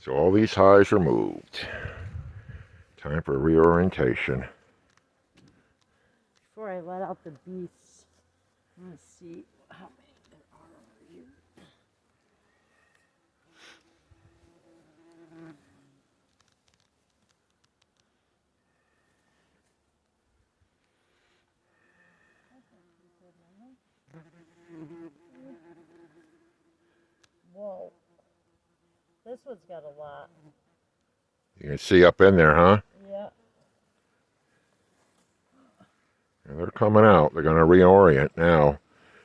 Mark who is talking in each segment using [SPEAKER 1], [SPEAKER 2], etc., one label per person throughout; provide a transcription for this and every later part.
[SPEAKER 1] So all these hives are moved. Time for reorientation.
[SPEAKER 2] Before I let out the beasts, let's see how many there are over here. Whoa. This one's got a lot.
[SPEAKER 1] You can see up in there, huh?
[SPEAKER 2] Yeah.
[SPEAKER 1] And they're coming out. They're going to reorient now.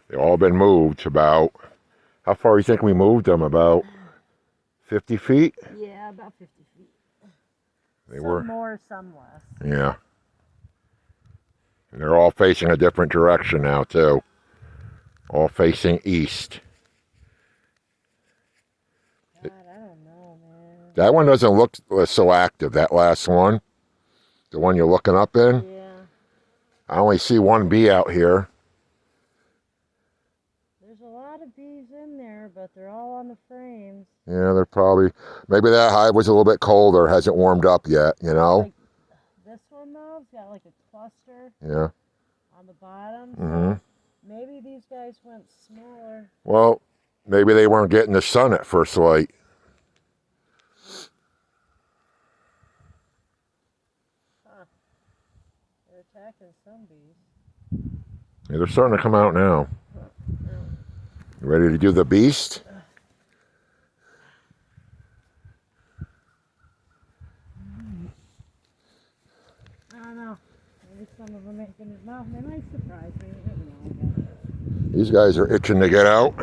[SPEAKER 1] They've all been moved about, how far do you think we moved them? About 50 feet?
[SPEAKER 2] Yeah, about 50 feet.
[SPEAKER 1] They
[SPEAKER 2] Some
[SPEAKER 1] were
[SPEAKER 2] more, some less.
[SPEAKER 1] Yeah. And they're all facing a different direction now, too. All facing east.
[SPEAKER 2] God, I don't know, man.
[SPEAKER 1] That one doesn't look so active, that last one. The one you're looking up in.
[SPEAKER 2] Yeah.
[SPEAKER 1] I only see one bee out here.
[SPEAKER 2] There's a lot of bees in there, but they're all on the frames.
[SPEAKER 1] Yeah, they're probably, maybe that hive was a little bit colder, hasn't warmed up yet, you know?
[SPEAKER 2] Like this one, though, it's got like a cluster
[SPEAKER 1] Yeah.
[SPEAKER 2] on the bottom.
[SPEAKER 1] Mm-hmm.
[SPEAKER 2] So maybe these guys went smaller.
[SPEAKER 1] Well, maybe they weren't getting the sun at first light.
[SPEAKER 2] Huh. They're attacking some bees.
[SPEAKER 1] Yeah, they're starting to come out now. You ready to do the beast?
[SPEAKER 2] I don't know. Maybe some of them making it. No, they might surprise me. You never know.
[SPEAKER 1] These guys are itching to get out.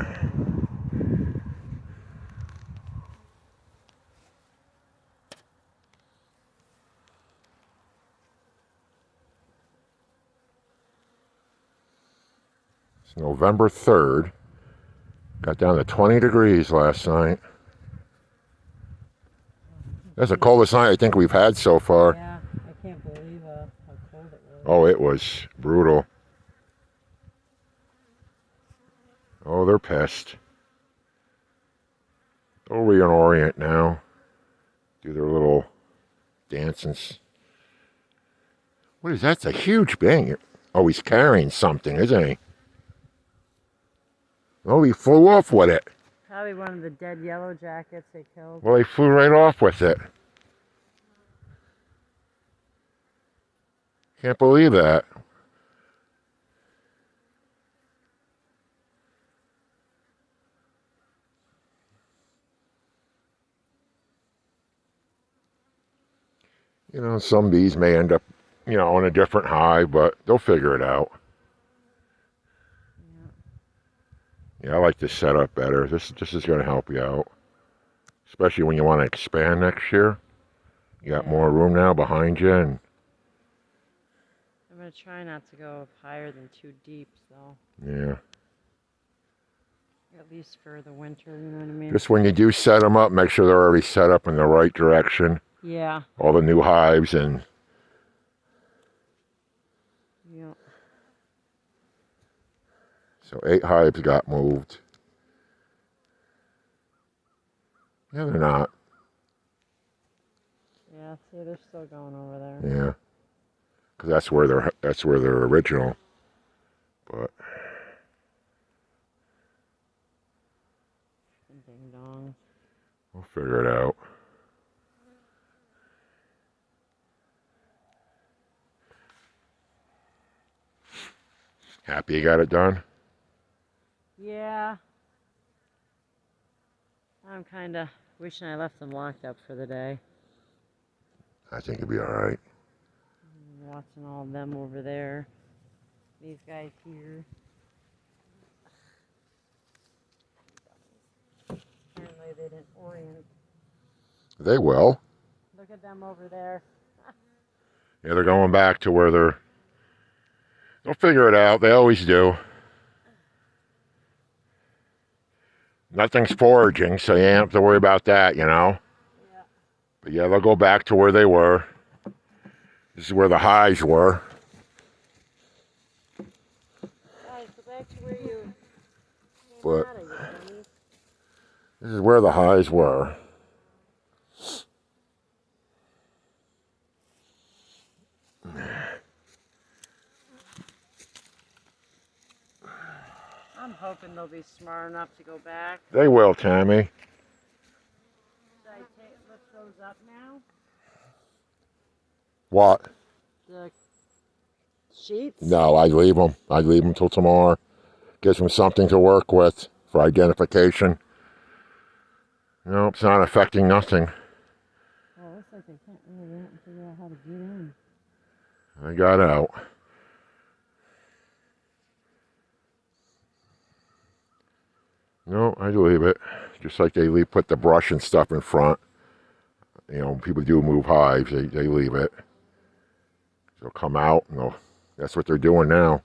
[SPEAKER 1] It's November 3rd. Got down to 20 degrees last night. That's the coldest night I think we've had so far.
[SPEAKER 2] Yeah, I can't believe how cold it was.
[SPEAKER 1] Oh, it was brutal. Oh, they're pissed. They'll reorient now. Do their little dances. What is that? It's a huge thing. Oh, he's carrying something, isn't he? Oh, he flew off with it.
[SPEAKER 2] Probably one of the dead yellow jackets they killed.
[SPEAKER 1] Well, he flew right off with it. Can't believe that. You know, some bees may end up, on a different hive, but they'll figure it out. Yeah, I like this setup better. This is going to help you out, especially when you want to expand next year. You got more room now behind you, and
[SPEAKER 2] I'm going to try not to go up higher than 2 deep, though.
[SPEAKER 1] yeah.
[SPEAKER 2] At least for the winter, you know what I mean?
[SPEAKER 1] Just when you do set them up, make sure they're already set up in the right direction.
[SPEAKER 2] Yeah.
[SPEAKER 1] All the new hives and.
[SPEAKER 2] Yeah.
[SPEAKER 1] So 8 hives got moved. Yeah, they're not.
[SPEAKER 2] Yeah, see, they're still going over there.
[SPEAKER 1] Yeah, because that's where they're original. But
[SPEAKER 2] Ding dong.
[SPEAKER 1] we'll figure it out. Happy you got it done?
[SPEAKER 2] Yeah. I'm kind of wishing I left them locked up for the day.
[SPEAKER 1] I think it'll be all right.
[SPEAKER 2] I'm watching all of them over there. These guys here. Apparently they didn't orient.
[SPEAKER 1] They will.
[SPEAKER 2] Look at them over there.
[SPEAKER 1] Yeah, they're going back to where they'll figure it out. They always do. Nothing's foraging, so you don't have to worry about that,
[SPEAKER 2] Yeah.
[SPEAKER 1] But yeah, they'll go back to where they were. This is where the hives were.
[SPEAKER 2] Guys, go back to where you came
[SPEAKER 1] But
[SPEAKER 2] out of, you dummies.
[SPEAKER 1] this is where the hives were.
[SPEAKER 2] hoping they'll be smart enough to go back.
[SPEAKER 1] They will, Tammy.
[SPEAKER 2] Should I lift those up now?
[SPEAKER 1] What?
[SPEAKER 2] The sheets?
[SPEAKER 1] No, I'd leave them. I'd leave them till tomorrow. Gives them something to work with for identification. Nope, it's not affecting nothing.
[SPEAKER 2] Well, it looks like they can't really figure out how to get in.
[SPEAKER 1] I got out. No, I leave it. Just like they put the brush and stuff in front. You know, people do move hives, they leave it. They'll come out and that's what they're doing now.